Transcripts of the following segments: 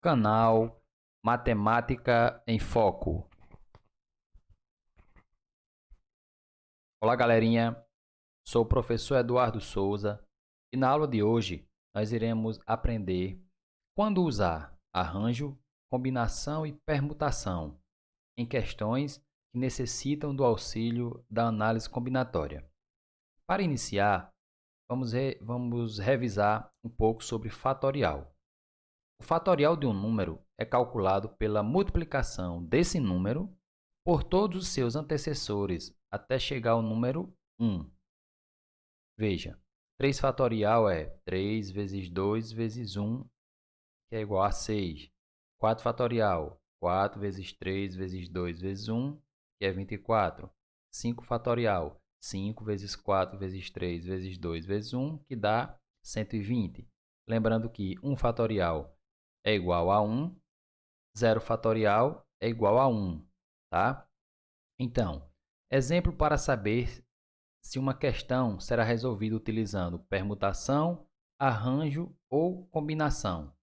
Canal Matemática em Foco. Olá, galerinha. Sou o professor Eduardo Souza e na aula de hoje nós iremos aprender quando usar arranjo, combinação e permutação em questões que necessitam do auxílio da análise combinatória. Para iniciar, vamos revisar um pouco sobre fatorial. O fatorial de um número é calculado pela multiplicação desse número por todos os seus antecessores até chegar ao número 1. Veja, 3 fatorial é 3 vezes 2 vezes 1, que é igual a 6. 4 fatorial, 4 vezes 3 vezes 2 vezes 1, que é 24. 5 fatorial, 5 vezes 4 vezes 3 vezes 2 vezes 1, que dá 120. Lembrando que 1 fatorial é igual a 1, 0 fatorial é igual a 1, tá? Então, exemplo para saber se uma questão será resolvida utilizando permutação, arranjo ou combinação.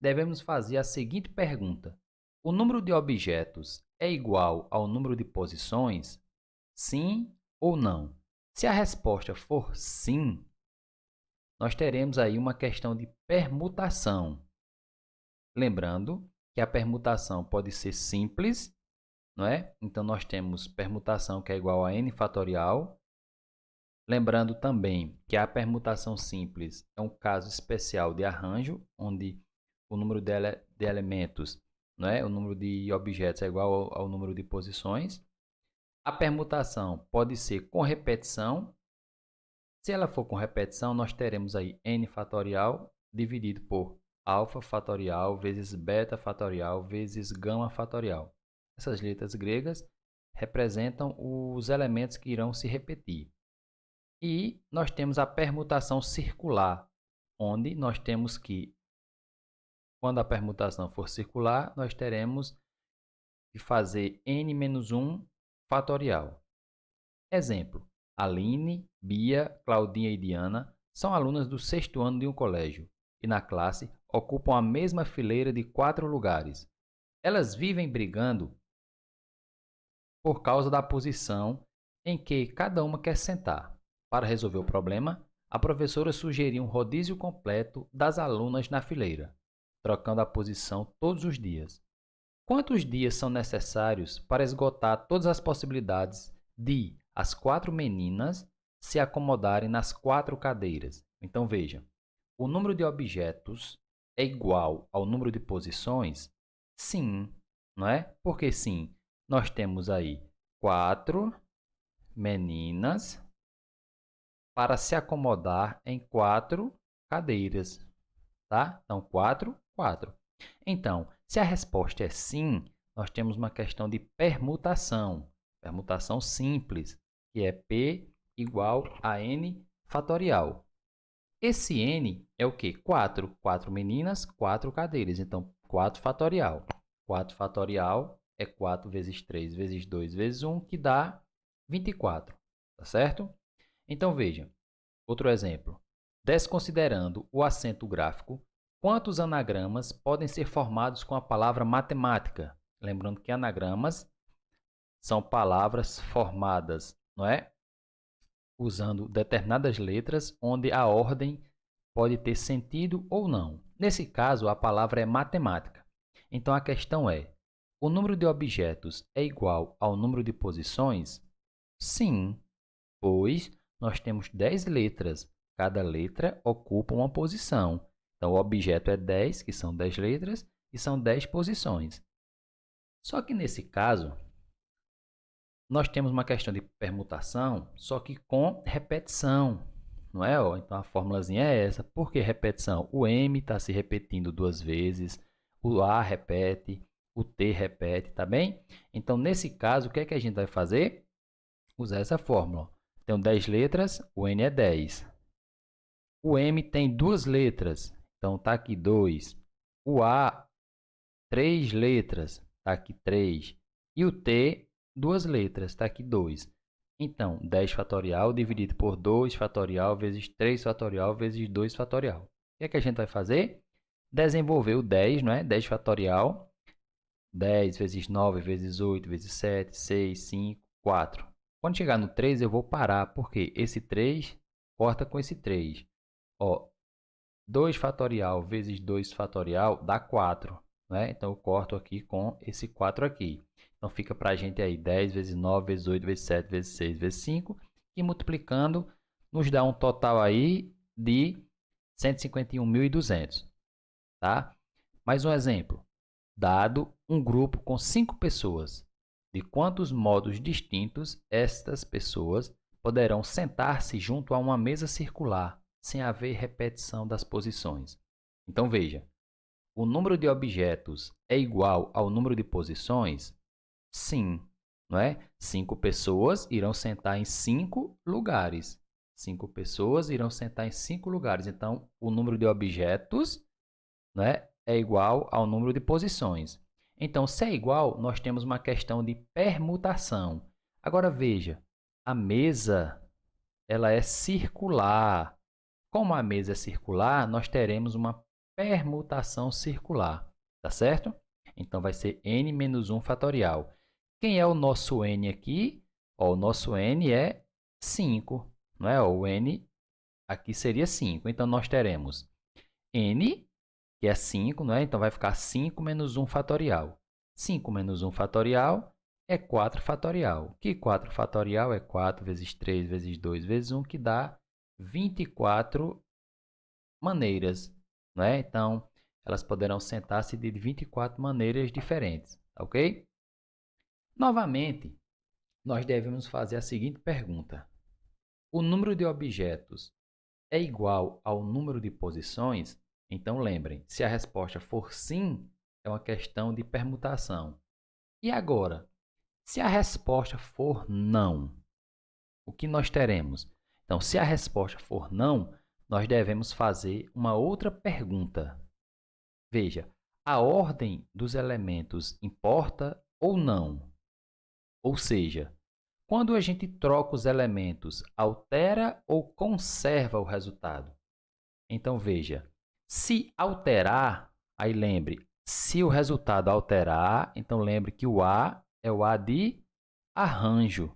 Devemos fazer a seguinte pergunta: o número de objetos é igual ao número de posições? Sim ou não? Se a resposta for sim, nós teremos aí uma questão de permutação. Lembrando que a permutação pode ser simples, não é? Então, nós temos permutação que é igual a n fatorial. Lembrando também que a permutação simples é um caso especial de arranjo, onde o número de elementos, não é? O número de objetos é igual ao número de posições. A permutação pode ser com repetição. Se ela for com repetição, nós teremos aí n fatorial dividido por alfa fatorial vezes beta fatorial vezes gama fatorial. Essas letras gregas representam os elementos que irão se repetir. E nós temos a permutação circular, onde nós temos que, quando a permutação for circular, nós teremos que fazer n-1 fatorial. Exemplo: Aline, Bia, Claudinha e Diana são alunas do 6º ano de um colégio e na classe ocupam a mesma fileira de 4 lugares. Elas vivem brigando por causa da posição em que cada uma quer sentar. Para resolver o problema, a professora sugeriu um rodízio completo das alunas na fileira, trocando a posição todos os dias. Quantos dias são necessários para esgotar todas as possibilidades de as 4 meninas se acomodarem nas 4 cadeiras? Então, veja, o número de objetos é igual ao número de posições? Sim, não é? Porque sim, nós temos aí 4 meninas para se acomodar em 4 cadeiras, tá? Então, 4, 4. Então, se a resposta é sim, nós temos uma questão de permutação simples, que é P igual a N fatorial. Esse N é o quê? 4. 4 meninas, 4 cadeiras. Então, 4 fatorial. 4 fatorial é 4 vezes 3 vezes 2 vezes 1, que dá 24. Tá certo? Então, veja, outro exemplo. Desconsiderando o acento gráfico, quantos anagramas podem ser formados com a palavra matemática? Lembrando que anagramas são palavras formadas, não é? Usando determinadas letras, onde a ordem pode ter sentido ou não. Nesse caso, a palavra é matemática. Então, a questão é: o número de objetos é igual ao número de posições? Sim, pois nós temos 10 letras. Cada letra ocupa uma posição. Então, o objeto é 10, que são 10 letras, e são 10 posições. Só que, nesse caso, nós temos uma questão de permutação, só que com repetição, não é? Então, a formulazinha é essa. Por que repetição? O M está se repetindo 2 vezes, o A repete, o T repete, tá bem? Então, nesse caso, o que é que a gente vai fazer? Usar essa fórmula. Tem 10 letras, o N é 10. O M tem 2 letras, então está aqui 2. O A, 3 letras, está aqui 3. E o T, 2 letras, está aqui 2. Então, 10 fatorial dividido por 2 fatorial vezes 3 fatorial vezes 2 fatorial. O que é que a gente vai fazer? desenvolver o 10, não é? 10 fatorial. 10 vezes 9 vezes 8 vezes 7, 6, 5, 4. Quando chegar no 3, eu vou parar, porque esse 3 corta com esse 3. Ó, 2 fatorial vezes 2 fatorial dá 4. Né? Então, eu corto aqui com esse 4 aqui. Então, fica para a gente aí 10 vezes 9 vezes 8 vezes 7 vezes 6 vezes 5. E multiplicando, nos dá um total aí de 151.200. Tá? Mais um exemplo. Dado um grupo com 5 pessoas, de quantos modos distintos estas pessoas poderão sentar-se junto a uma mesa circular, sem haver repetição das posições? Então, veja, o número de objetos é igual ao número de posições? Sim, não é? 5 pessoas irão sentar em 5 lugares. 5 pessoas irão sentar em 5 lugares. Então, o número de objetos, né, é igual ao número de posições. Então, se é igual, nós temos uma questão de permutação. Agora, veja, a mesa ela é circular. Como a mesa é circular, nós teremos uma permutação circular, tá certo? Então, vai ser n menos 1 fatorial. Quem é o nosso n aqui? Ó, o nosso n é 5, não é? Ó, o n aqui seria 5. Então, nós teremos n, que é 5, não é? Então, vai ficar 5 menos 1 fatorial. 5 menos 1 fatorial é 4 fatorial. Que 4 fatorial é 4 vezes 3 vezes 2 vezes 1, que dá 24 maneiras, não é? Então, elas poderão sentar-se de 24 maneiras diferentes, ok? Novamente, nós devemos fazer a seguinte pergunta. O número de objetos é igual ao número de posições? Então, lembrem, se a resposta for sim, é uma questão de permutação. E agora, se a resposta for não, o que nós teremos? Então, se a resposta for não, nós devemos fazer uma outra pergunta. Veja, a ordem dos elementos importa ou não? Ou seja, quando a gente troca os elementos, altera ou conserva o resultado? Então, veja, se alterar, aí lembre, se o resultado alterar, então lembre que o A é o A de arranjo,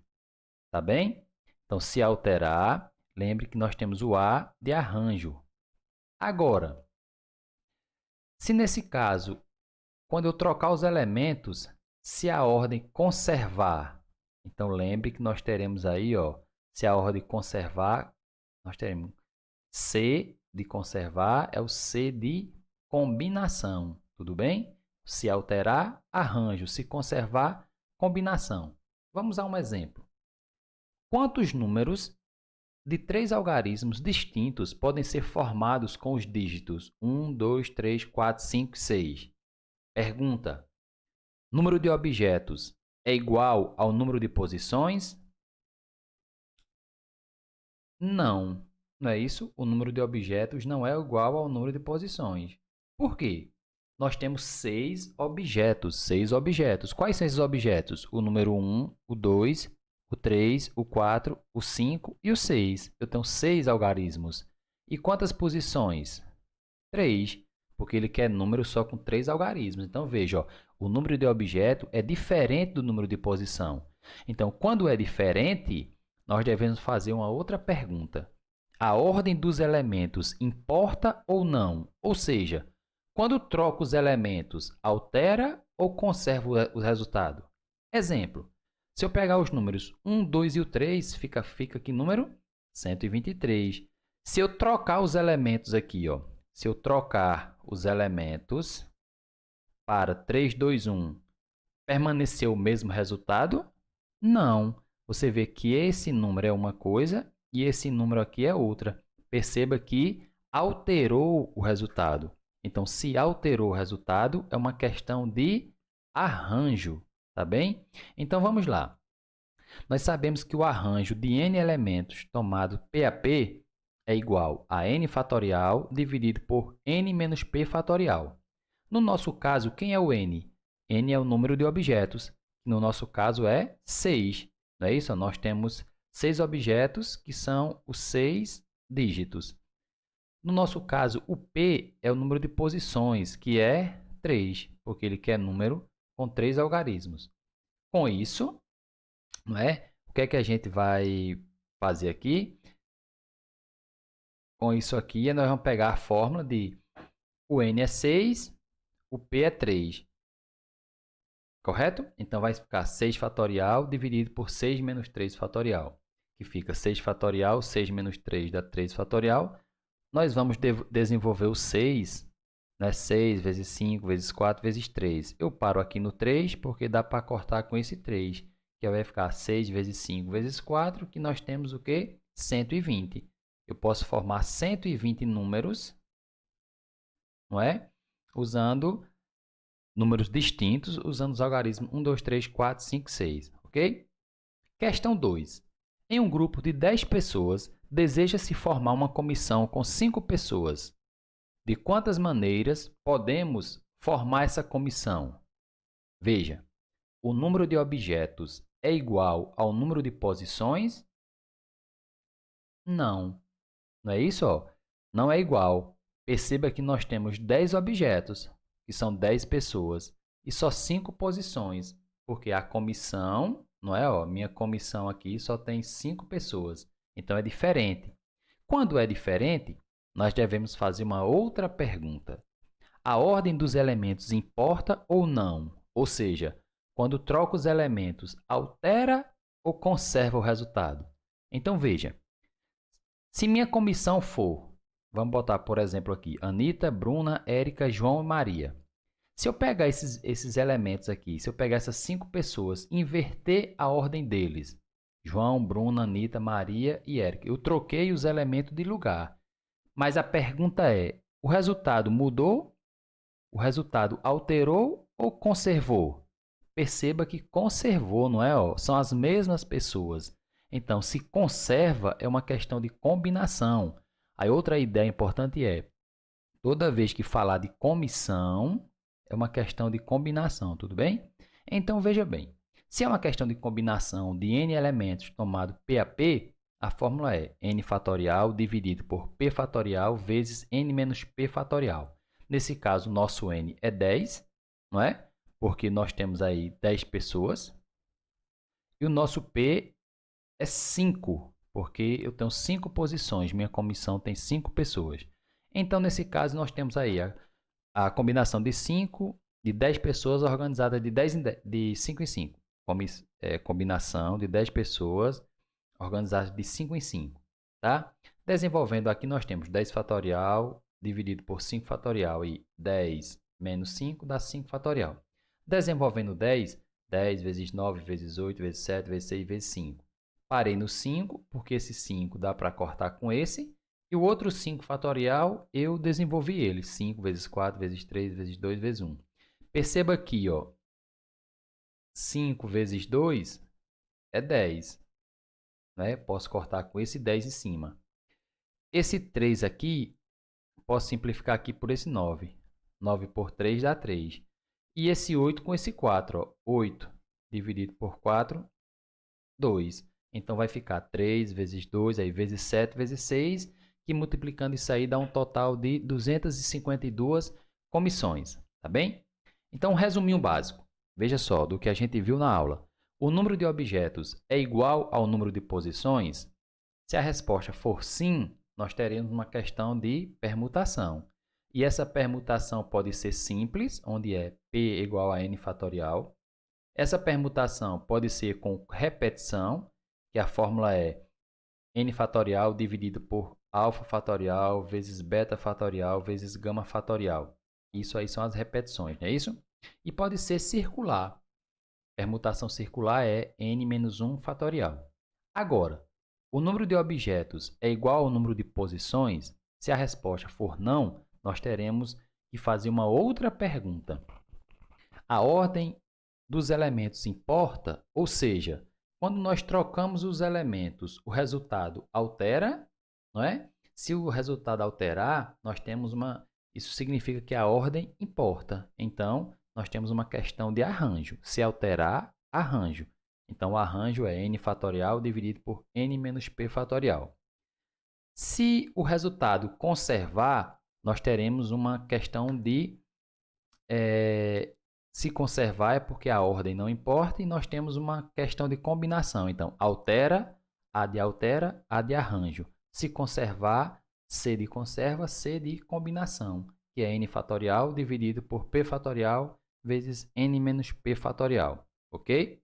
tá bem? Então, se alterar, lembre que nós temos o A de arranjo. Agora, se nesse caso, quando eu trocar os elementos, se a ordem conservar, então lembre que nós teremos aí, ó, se a ordem conservar, nós teremos C de conservar é o C de combinação, tudo bem? Se alterar, arranjo. Se conservar, combinação. Vamos a um exemplo. Quantos números de 3 algarismos distintos podem ser formados com os dígitos 1, 2, 3, 4, 5, 6? Pergunta. Número de objetos é igual ao número de posições? Não. Não é isso? O número de objetos não é igual ao número de posições. Por quê? Nós temos 6 objetos. 6 objetos. Quais são esses objetos? O número 1, o 2, o 3, o 4, o 5 e o 6. Eu tenho 6 algarismos. E quantas posições? 3, porque ele quer número só com 3 algarismos. Então, veja, ó, o número de objeto é diferente do número de posição. Então, quando é diferente, nós devemos fazer uma outra pergunta. A ordem dos elementos importa ou não? Ou seja, quando troco os elementos, altera ou conserva o resultado? Exemplo, se eu pegar os números 1, 2 e o 3, fica que número? 123. Se eu trocar os elementos aqui, ó, se eu trocar os elementos para 3, 2, 1, permaneceu o mesmo resultado? Não. Você vê que esse número é uma coisa e esse número aqui é outra. Perceba que alterou o resultado. Então, se alterou o resultado, é uma questão de arranjo, tá bem? Então, vamos lá. Nós sabemos que o arranjo de n elementos tomado P a P é igual a n fatorial dividido por n menos p fatorial. No nosso caso, quem é o n? N é o número de objetos. No nosso caso, é 6. Não é isso? Nós temos 6 objetos, que são os 6 dígitos. No nosso caso, o P é o número de posições, que é 3, porque ele quer número com 3 algarismos. Com isso, não é? O que é que a gente vai fazer aqui? Com isso aqui, nós vamos pegar a fórmula de o n é 6, o p é 3. Correto? Então, vai ficar 6 fatorial dividido por 6 menos 3 fatorial, que fica 6 fatorial, 6 menos 3 dá 3 fatorial. Nós vamos desenvolver o 6, né? 6 vezes 5 vezes 4 vezes 3. Eu paro aqui no 3 porque dá para cortar com esse 3, que vai ficar 6 vezes 5 vezes 4, que nós temos o quê? 120. Eu posso formar 120 números, não é? Usando números distintos, usando os algarismos 1, 2, 3, 4, 5, 6, ok? Questão 2. Em um grupo de 10 pessoas, deseja-se formar uma comissão com 5 pessoas. De quantas maneiras podemos formar essa comissão? Veja, o número de objetos é igual ao número de posições? Não. Não é isso? Ó? Não é igual. Perceba que nós temos 10 objetos, que são 10 pessoas, e só 5 posições, porque a comissão, não é? Ó, minha comissão aqui só tem 5 pessoas, então é diferente. Quando é diferente, nós devemos fazer uma outra pergunta. A ordem dos elementos importa ou não? Ou seja, quando troca os elementos, altera ou conserva o resultado? Então, veja, se minha comissão for, vamos botar, por exemplo, aqui, Anita, Bruna, Érica, João e Maria. Se eu pegar esses elementos aqui, se eu pegar essas 5 pessoas, inverter a ordem deles, João, Bruna, Anita, Maria e Érica, eu troquei os elementos de lugar. Mas a pergunta é, o resultado mudou? O resultado alterou ou conservou? Perceba que conservou, não é? Ó, são as mesmas pessoas. Então, se conserva, é uma questão de combinação. Aí, outra ideia importante é, toda vez que falar de comissão, é uma questão de combinação, tudo bem? Então, veja bem, se é uma questão de combinação de n elementos tomado P a P, a fórmula é n fatorial dividido por P fatorial vezes n menos P fatorial. Nesse caso, o nosso n é 10, não é? Porque nós temos aí 10 pessoas. E o nosso P é 5, porque eu tenho 5 posições, minha comissão tem 5 pessoas. Então, nesse caso, nós temos aí a combinação de 5, de 10 pessoas organizada de, 10 em 10, de 5 em 5. Combinação de 10 pessoas organizada de 5 em 5. Tá? Desenvolvendo aqui, nós temos 10 fatorial dividido por 5 fatorial e 10 menos 5 dá 5 fatorial. Desenvolvendo 10, 10 vezes 9 vezes 8 vezes 7 vezes 6 vezes 5. Parei no 5, porque esse 5 dá para cortar com esse. E o outro 5 fatorial, eu desenvolvi ele. 5 vezes 4 vezes 3 vezes 2 vezes 1. Perceba aqui, ó, 5 vezes 2 é 10. Né? Posso cortar com esse 10 em cima. Esse 3 aqui, posso simplificar aqui por esse 9. 9 por 3 dá 3. E esse 8 com esse 4. Ó, 8 dividido por 4, 2. Então, vai ficar 3 vezes 2, aí, vezes 7 vezes 6, que multiplicando isso aí dá um total de 252 comissões. Tá bem? Então, um resuminho básico. Veja só, do que a gente viu na aula. O número de objetos é igual ao número de posições? Se a resposta for sim, nós teremos uma questão de permutação. E essa permutação pode ser simples, onde é P igual a N fatorial. Essa permutação pode ser com repetição, que a fórmula é N fatorial dividido por alfa fatorial vezes beta fatorial vezes gama fatorial. Isso aí são as repetições, não é isso? E pode ser circular. Permutação circular é N menos 1 fatorial. Agora, o número de objetos é igual ao número de posições? Se a resposta for não, nós teremos que fazer uma outra pergunta. A ordem dos elementos importa? Ou seja, quando nós trocamos os elementos, o resultado altera, não é? Se o resultado alterar, nós temos isso significa que a ordem importa. Então, nós temos uma questão de arranjo. Se alterar, arranjo. Então, o arranjo é n fatorial dividido por n menos p fatorial. Se o resultado conservar, nós teremos uma questão de se conservar é porque a ordem não importa e nós temos uma questão de combinação. Então, altera, A de arranjo. Se conservar, C de conserva, C de combinação, que é n fatorial dividido por p fatorial vezes n menos p fatorial. Ok?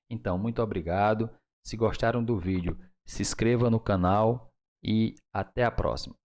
Então, muito obrigado. Se gostaram do vídeo, se inscreva no canal e até a próxima.